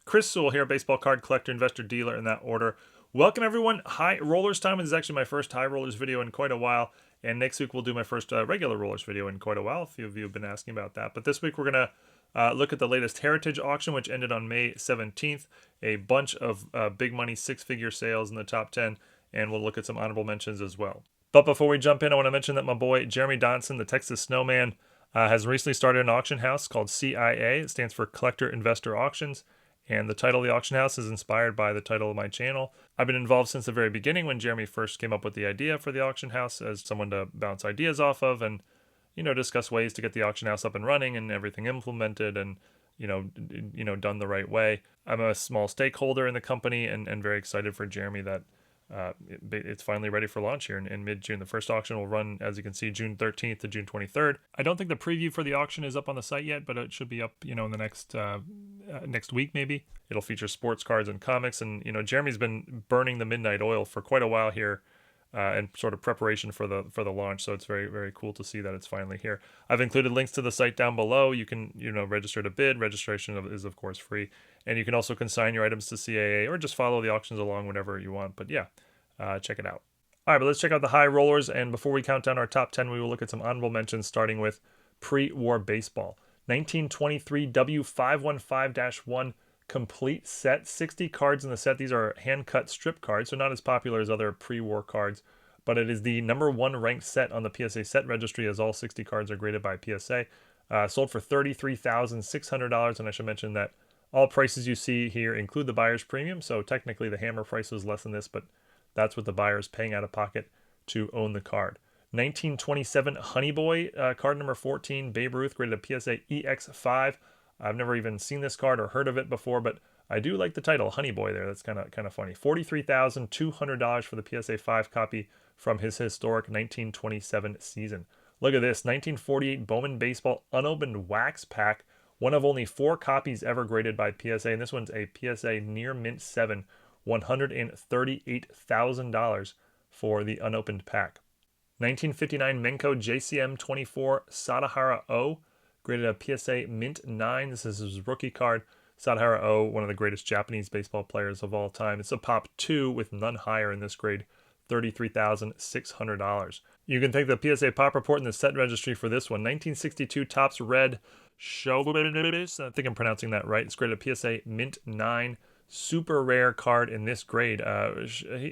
Chris Sewall here, baseball card collector, investor, dealer in that order. Welcome everyone. High Rollers time. This is actually my first High Rollers video in quite a while. And next week we'll do my first regular Rollers video in quite a while. A few of you have been asking about that. But this week we're going to look at the latest Heritage auction, which ended on May 17th. A bunch of big money, six-figure sales in the top 10. And we'll look at some honorable mentions as well. But before we jump in, I want to mention that my boy Jeremy Donson, the Texas Snowman, has recently started an auction house called CIA. It stands for Collector Investor Auctions. And the title of the auction house is inspired by the title of my channel. I've been involved since the very beginning when Jeremy first came up with the idea for the auction house as someone to bounce ideas off of and, discuss ways to get the auction house up and running and everything implemented and, done the right way. I'm a small stakeholder in the company and very excited for Jeremy that it's finally ready for launch here in mid-June. The first auction will run, as you can see, June 13th to June 23rd. I don't think the preview for the auction is up on the site yet, but it should be up, in the next week maybe. It'll feature sports cards and comics, and Jeremy's been burning the midnight oil for quite a while here, in sort of preparation for the launch. So it's very, very cool to see that it's finally here. I've included links to the site down below. You can register to bid. Registration is of course free, and you can also consign your items to CAA or just follow the auctions along whenever you want. But yeah, check it out. All right, but let's check out the high rollers. And before we count down our top 10, we will look at some honorable mentions, starting with pre-war baseball. 1923 W515-1 complete set, 60 cards in the set. These are hand-cut strip cards, so not as popular as other pre-war cards, but it is the #1 ranked set on the PSA set registry, as all 60 cards are graded by PSA. Sold for $33,600, and I should mention that all prices you see here include the buyer's premium, so technically the hammer price was less than this, but that's what the buyer is paying out of pocket to own the card. 1927 Honey Boy, card number 14, Babe Ruth, graded a PSA EX5. I've never even seen this card or heard of it before, but I do like the title, Honey Boy there. That's kind of funny. $43,200 for the PSA 5 copy from his historic 1927 season. Look at this, 1948 Bowman Baseball unopened wax pack, one of only 4 copies ever graded by PSA, and this one's a PSA near mint 7, $138,000 for the unopened pack. 1959 Menko JCM 24 Sadahara O, graded a PSA mint 9. This is his rookie card. Sadahara O, one of the greatest Japanese baseball players of all time. It's a pop 2 with none higher in this grade, $33,600. You can thank the PSA Pop Report in the set registry for this one. 1962 Topps Red Shoulders, I think I'm pronouncing that right. It's graded a PSA mint 9. Super rare card in this grade.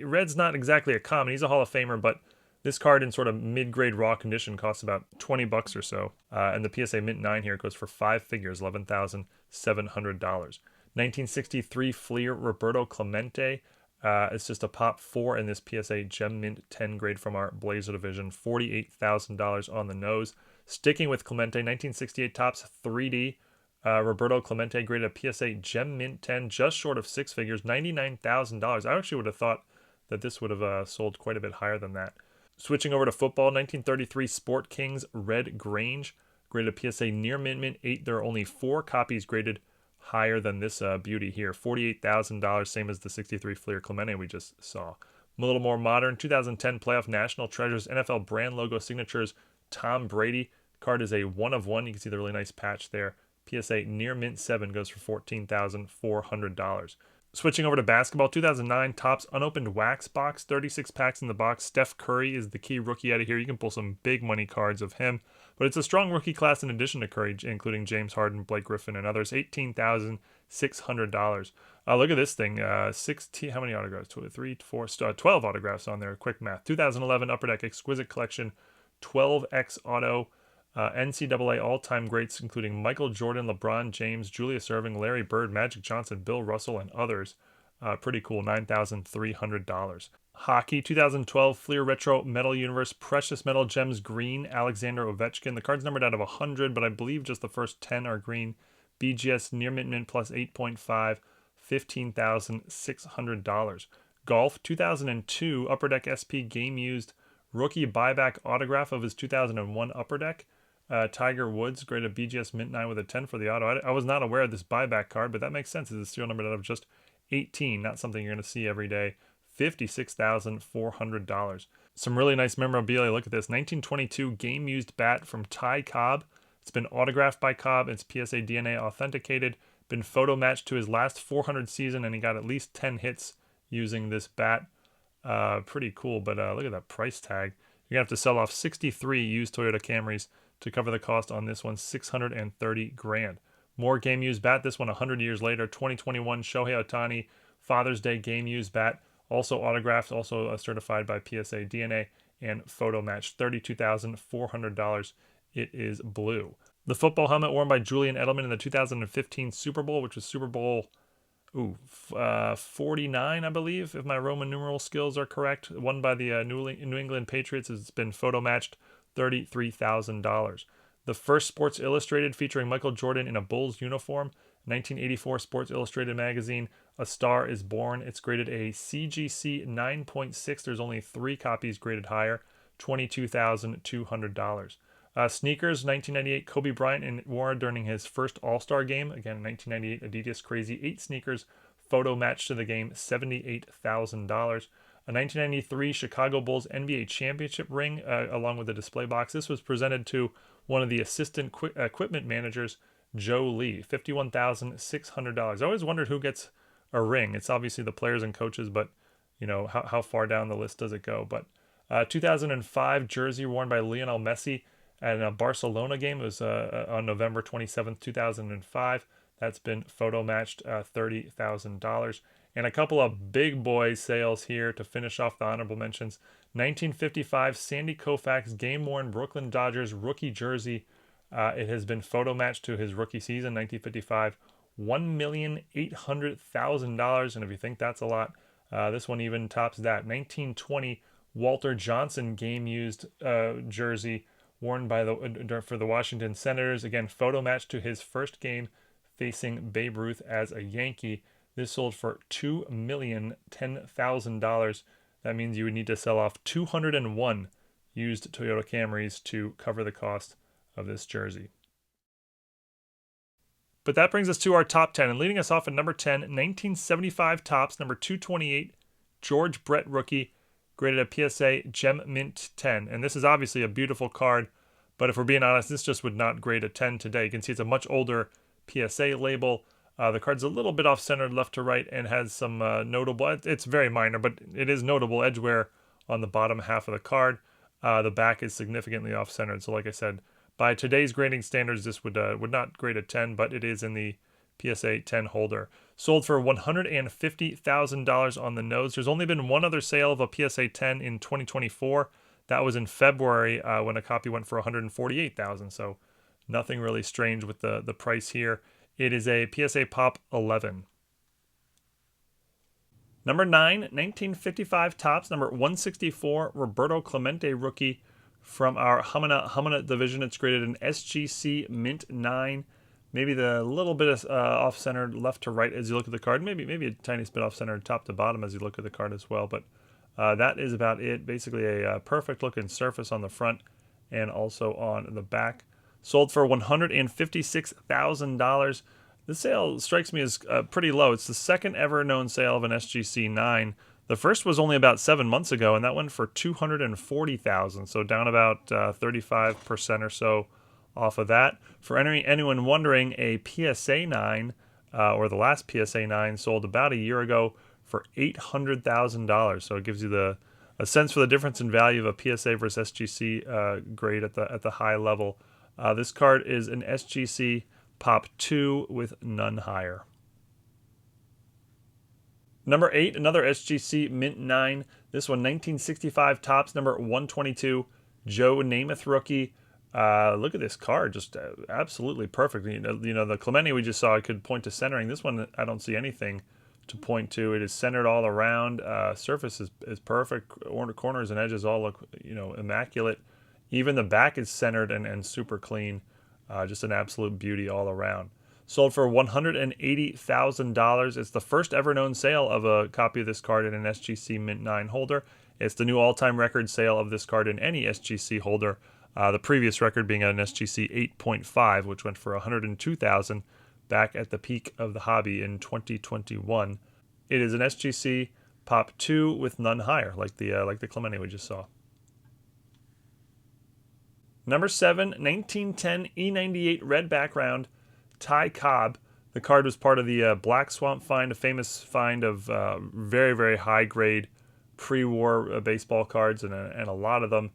Red's not exactly a common. He's a Hall of Famer, but this card in sort of mid-grade raw condition costs about $20 or so. And the PSA mint 9 here goes for 5 figures, $11,700. 1963 Fleer Roberto Clemente. It's just a pop 4 in this PSA Gem Mint 10 grade from our Blazer division, $48,000 on the nose. Sticking with Clemente, 1968 Topps 3D. Roberto Clemente graded a PSA Gem Mint 10, just short of 6 figures, $99,000. I actually would have thought that this would have sold quite a bit higher than that. Switching over to football, 1933 Sport Kings Red Grange, graded a PSA near mint 8. There are only 4 copies graded higher than this beauty here, $48,000, same as the 63 Fleer Clemente we just saw. A little more modern, 2010 Playoff National Treasures NFL brand logo signatures, Tom Brady. Card is a 1 of 1. You can see the really nice patch there. PSA near mint 7 goes for $14,400. Switching over to basketball, 2009 Topps unopened wax box, 36 packs in the box. Steph Curry is the key rookie out of here. You can pull some big money cards of him, but it's a strong rookie class in addition to Curry, including James Harden, Blake Griffin, and others. $18,600. Look at this thing. 16. How many autographs? 12 autographs on there. Quick math. 2011 Upper Deck Exquisite Collection, 12X Auto. NCAA all-time greats, including Michael Jordan, LeBron James, Julius Erving, Larry Bird, Magic Johnson, Bill Russell, and others. Pretty cool, $9,300. Hockey, 2012 Fleer Retro Metal Universe Precious Metal Gems Green, Alexander Ovechkin. The card's numbered out of 100, but I believe just the first 10 are green. BGS near mint plus 8.5, $15,600. Golf, 2002 Upper Deck SP Game Used Rookie Buyback Autograph of his 2001 Upper Deck. Tiger Woods, graded BGS mint 9 with a 10 for the auto. I was not aware of this buyback card, but that makes sense. It's a serial number out of just 18, not something you're going to see every day. $56,400. Some really nice memorabilia. Look at this. 1922 Game Used Bat from Ty Cobb. It's been autographed by Cobb. It's PSA DNA authenticated. Been photo matched to his last 400 season, and he got at least 10 hits using this bat. Pretty cool, but look at that price tag. You're going to have to sell off 63 used Toyota Camrys to cover the cost on this one, 630 grand. More game used bat, this one 100 years later, 2021 Shohei Ohtani Father's Day game used bat, also autographed, also certified by PSA DNA, and photo matched, $32,400. It is blue. The football helmet worn by Julian Edelman in the 2015 Super Bowl, which was Super Bowl 49, I believe, if my Roman numeral skills are correct, won by the New England Patriots. It's been photo matched, $33,000. The first Sports Illustrated featuring Michael Jordan in a Bulls uniform, 1984 Sports Illustrated magazine, A Star is Born. It's graded a CGC 9.6. There's only 3 copies graded higher, $22,200. Sneakers, 1998 Kobe Bryant wore during his first All-Star game. Again, 1998 Adidas Crazy 8 sneakers, photo matched to the game, $78,000. A 1993 Chicago Bulls NBA championship ring, along with the display box. This was presented to one of the assistant equipment managers, Joe Lee, $51,600. I always wondered who gets a ring. It's obviously the players and coaches, but you know, how far down the list does it go? But 2005 jersey worn by Lionel Messi at a Barcelona game. It was on November 27th, 2005. That's been photo matched, $30,000. And a couple of big boy sales here to finish off the honorable mentions. 1955 Sandy Koufax game-worn Brooklyn Dodgers rookie jersey. It has been photo matched to his rookie season, 1955. $1,800,000. And if you think that's a lot, this one even tops that. 1920 Walter Johnson game-used jersey worn by for the Washington Senators. Again, photo matched to his first game facing Babe Ruth as a Yankee. This sold for $2,010,000. That means you would need to sell off 201 used Toyota Camrys to cover the cost of this jersey. But that brings us to our top 10. And leading us off at number 10, 1975 Topps, number 228, George Brett rookie, graded a PSA Gem Mint 10. And this is obviously a beautiful card, but if we're being honest, this just would not grade a 10 today. You can see it's a much older PSA label. The card's a little bit off-centered left to right and has some notable, it's very minor, but it is notable edge wear on the bottom half of the card. The back is significantly off-centered. So like I said, by today's grading standards, this would not grade a 10, but it is in the PSA 10 holder. Sold for $150,000 on the nose. There's only been one other sale of a PSA 10 in 2024. That was in February when a copy went for $148,000. So nothing really strange with the price here. It is a PSA Pop 11. Number 9, 1955 Topps, number 164, Roberto Clemente rookie from our Hamana division. It's graded an SGC Mint 9. Maybe the little bit of off-centered left to right as you look at the card. Maybe a tiny bit off-centered top to bottom as you look at the card as well. But that is about it. Basically a perfect looking surface on the front and also on the back. Sold for $156,000. This sale strikes me as pretty low. It's the second ever known sale of an SGC 9. The first was only about 7 months ago, and that went for $240,000. So down about 35% or so off of that. For anyone wondering, a PSA 9, or the last PSA 9, sold about a year ago for $800,000. So it gives you a sense for the difference in value of a PSA versus SGC grade at the high level. This card is an SGC Pop 2 with none higher. Number 8, another SGC Mint 9. This one, 1965 Topps, number 122, Joe Namath rookie. Look at this card, just absolutely perfect. You know, the Clemente we just saw, I could point to centering. This one, I don't see anything to point to. It is centered all around. Surface is perfect. Corners and edges all look, immaculate. Even the back is centered and super clean. Just an absolute beauty all around. Sold for $180,000. It's the first ever known sale of a copy of this card in an SGC Mint 9 holder. It's the new all-time record sale of this card in any SGC holder. The previous record being an SGC 8.5, which went for $102,000 back at the peak of the hobby in 2021. It is an SGC Pop 2 with none higher, like the Clemente we just saw. Number 7, 1910 E98 red background, Ty Cobb. The card was part of the Black Swamp find, a famous find of very, very high grade pre-war baseball cards, and a lot of them.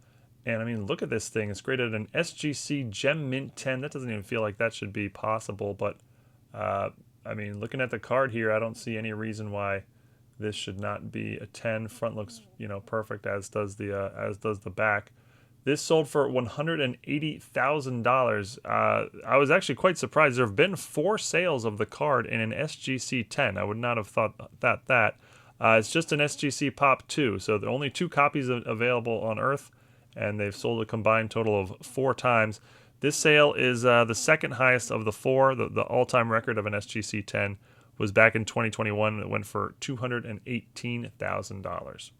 And I mean, look at this thing. It's graded an SGC Gem Mint 10. That doesn't even feel like that should be possible, but I mean, looking at the card here, I don't see any reason why this should not be a 10. Front looks, perfect, as does the back. This sold for $180,000. I was actually quite surprised. There have been 4 sales of the card in an SGC 10. I would not have thought that. It's just an SGC Pop 2, so there are only 2 copies available on Earth, and they've sold a combined total of 4 times. This sale is the second highest of the 4. The all-time record of an SGC 10 was back in 2021. It went for $218,000.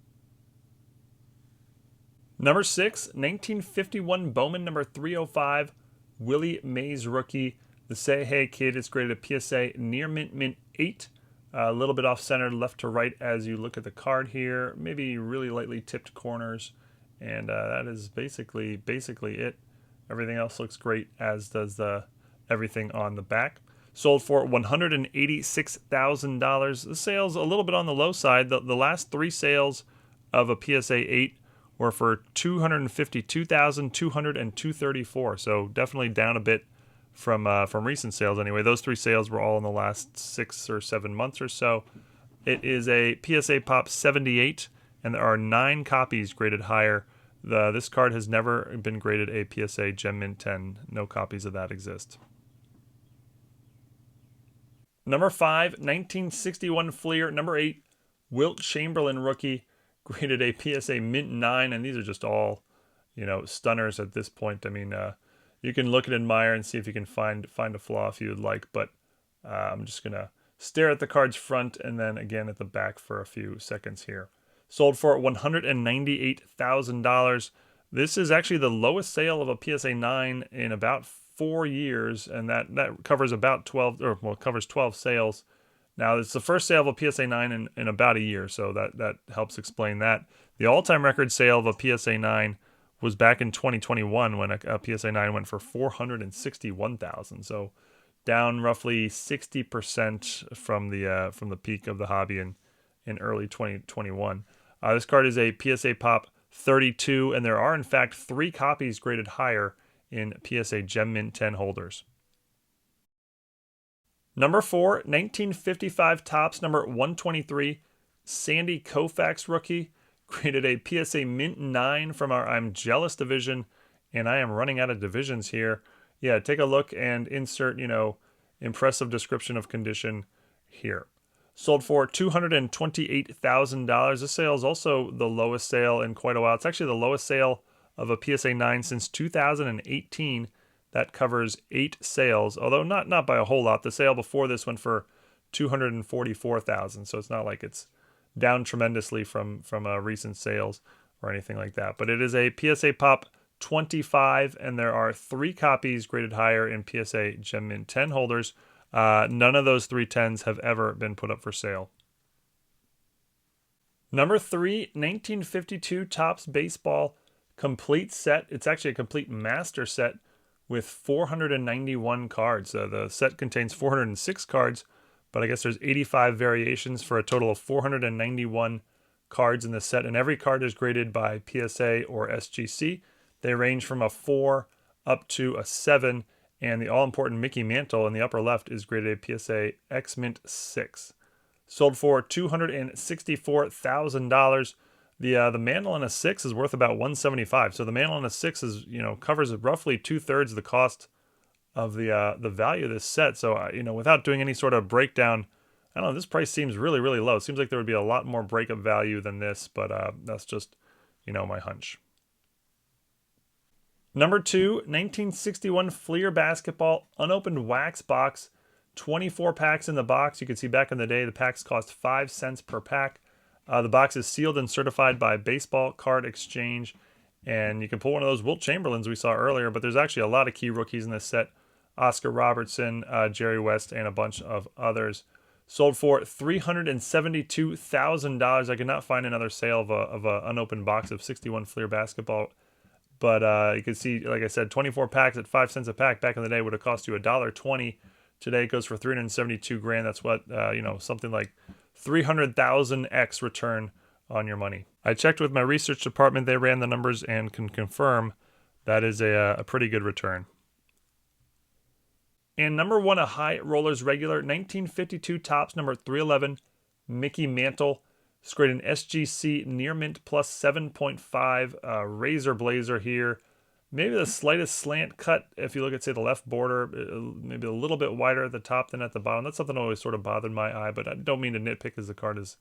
Number 6, 1951 Bowman number 305, Willie Mays rookie. The Say Hey Kid is graded a PSA near mint 8. A little bit off center, left to right as you look at the card here. Maybe really lightly tipped corners. And that is basically it. Everything else looks great, as does everything on the back. Sold for $186,000. The sale's a little bit on the low side. The last 3 sales of a PSA 8 were for $252,000, $200, and $234. So definitely down a bit from recent sales. Anyway, those 3 sales were all in the last 6 or 7 months or so. It is a PSA Pop 78, and there are 9 copies graded higher. This card has never been graded a PSA Gem Mint 10. No copies of that exist. Number 5, 1961 Fleer. Number 8, Wilt Chamberlain rookie. Graded a PSA Mint 9, and these are just all, stunners at this point. I mean, you can look and admire and see if you can find a flaw if you would like, but I'm just going to stare at the card's front and then again at the back for a few seconds here. Sold for $198,000. This is actually the lowest sale of a PSA 9 in about 4 years, and that covers about 12, covers 12 sales. Now, it's the first sale of a PSA 9 in about a year, so that helps explain that. The all-time record sale of a PSA 9 was back in 2021 when a PSA 9 went for $461,000. So down roughly 60% from the peak of the hobby in early 2021. This card is a PSA Pop 32, and there are, in fact, 3 copies graded higher in PSA Gem Mint 10 holders. Number 4, 1955 Topps number 123, Sandy Koufax rookie, graded a PSA Mint 9 from our I'm Jealous division, and I am running out of divisions here. Yeah, take a look and insert, impressive description of condition here. Sold for $228,000. This sale is also the lowest sale in quite a while. It's actually the lowest sale of a PSA 9 since 2018. That covers 8 sales, although not by a whole lot. The sale before this went for $244,000, so it's not like it's down tremendously from recent sales or anything like that. But it is a PSA Pop 25, and there are 3 copies graded higher in PSA Gem Mint 10 holders. None of those 3 10s have ever been put up for sale. Number 3, 1952 Topps Baseball complete set. It's actually a complete master set with 491 cards. The set contains 406 cards, but I guess there's 85 variations for a total of 491 cards in the set, and every card is graded by PSA or SGC. They range from a 4 up to a 7, and the all-important Mickey Mantle in the upper left is graded a PSA X Mint 6. Sold for $264,000. The mantle in a 6 is worth about $175. So the mantle in a 6 is, covers roughly 2/3 of the cost of the value of this set. So, without doing any sort of breakdown, I don't know, this price seems really, really low. It seems like there would be a lot more breakup value than this, but that's just, my hunch. Number 2, 1961 Fleer Basketball unopened wax box. 24 packs in the box. You can see back in the day, the packs cost 5 cents per pack. The box is sealed and certified by Baseball Card Exchange, and you can pull one of those Wilt Chamberlains we saw earlier, but there's actually a lot of key rookies in this set. Oscar Robertson, Jerry West, and a bunch of others. Sold for $372,000. I could not find another sale of an unopened box of 61 Fleer Basketball, but you can see, like I said, 24 packs at 5 cents a pack back in the day would have cost you $1.20 Today it goes for 372 grand. That's what, you know, something like 300,000x return on your money. I checked with my research department. They ran the numbers and can confirm that is a pretty good return. And number 1, a high rollers regular, 1952 Topps, number 311, Mickey Mantle. It's graded an SGC near mint plus 7.5, razor blazer here. Maybe the slightest slant cut if you look at, say, the left border, maybe a little bit wider at the top than at the bottom. That's something that always sort of bothered my eye, but I don't mean to nitpick as the card is,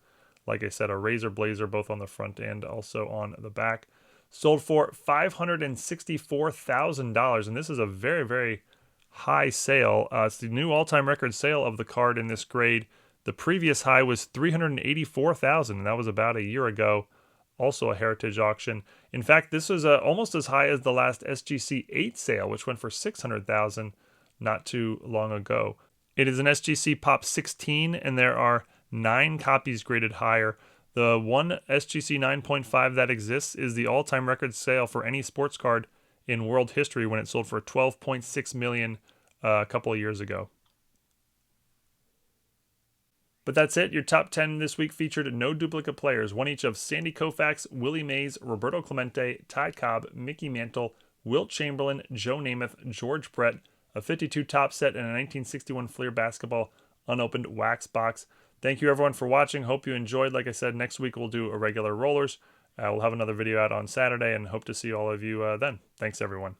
like I said, a razor blazer both on the front and also on the back. Sold for $564,000, and this is a very, very high sale. It's the new all-time record sale of the card in this grade. The previous high was $384,000, and that was about a year ago. Also a heritage auction. In fact, this was almost as high as the last SGC 8 sale, which went for $600,000 not too long ago. It is an SGC Pop 16, and there are 9 copies graded higher. The one SGC 9.5 that exists is the all-time record sale for any sports card in world history when it sold for $12.6 million a couple of years ago. But that's it. Your top 10 this week featured no duplicate players, one each of Sandy Koufax, Willie Mays, Roberto Clemente, Ty Cobb, Mickey Mantle, Wilt Chamberlain, Joe Namath, George Brett, a 52 Topps set, and a 1961 Fleer basketball unopened wax box. Thank you everyone for watching. Hope you enjoyed. Like I said, next week we'll do a regular rollers. We'll have another video out on Saturday and hope to see all of you then. Thanks everyone.